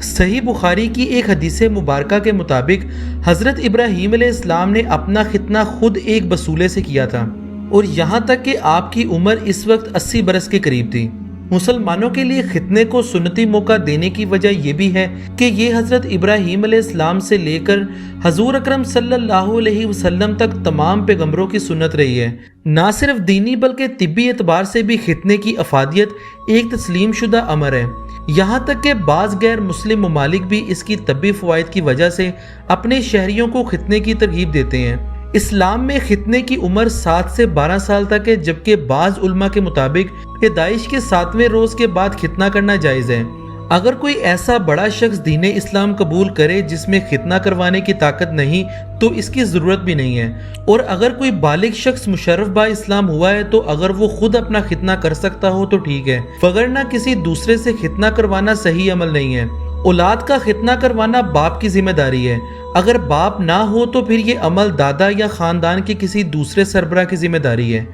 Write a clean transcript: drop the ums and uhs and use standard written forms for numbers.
صحیح بخاری کی ایک حدیث مبارکہ کے مطابق حضرت ابراہیم علیہ السلام نے اپنا ختنہ خود ایک بسولے سے کیا تھا، اور یہاں تک کہ آپ کی عمر اس وقت 80 برس کے قریب تھی۔ مسلمانوں کے لیے ختنے کو سنتی موقع دینے کی وجہ یہ بھی ہے کہ یہ حضرت ابراہیم علیہ السلام سے لے کر حضور اکرم صلی اللہ علیہ وسلم تک تمام پیغمبروں کی سنت رہی ہے۔ نہ صرف دینی بلکہ طبی اعتبار سے بھی ختنے کی افادیت ایک تسلیم شدہ امر ہے، یہاں تک کہ بعض غیر مسلم ممالک بھی اس کی طبی فوائد کی وجہ سے اپنے شہریوں کو ختنے کی ترغیب دیتے ہیں۔ اسلام میں ختنے کی عمر 7 سے 12 سال تک ہے، جبکہ بعض علماء کے مطابق پیدائش کے 7ویں روز کے بعد ختنہ کرنا جائز ہے۔ اگر کوئی ایسا بڑا شخص دین اسلام قبول کرے جس میں ختنہ کروانے کی طاقت نہیں تو اس کی ضرورت بھی نہیں ہے، اور اگر کوئی بالغ شخص مشرف با اسلام ہوا ہے تو اگر وہ خود اپنا ختنہ کر سکتا ہو تو ٹھیک ہے، وگرنہ کسی دوسرے سے ختنہ کروانا صحیح عمل نہیں ہے۔ اولاد کا ختنہ کروانا باپ کی ذمہ داری ہے، اگر باپ نہ ہو تو پھر یہ عمل دادا یا خاندان کے کسی دوسرے سربراہ کی ذمہ داری ہے۔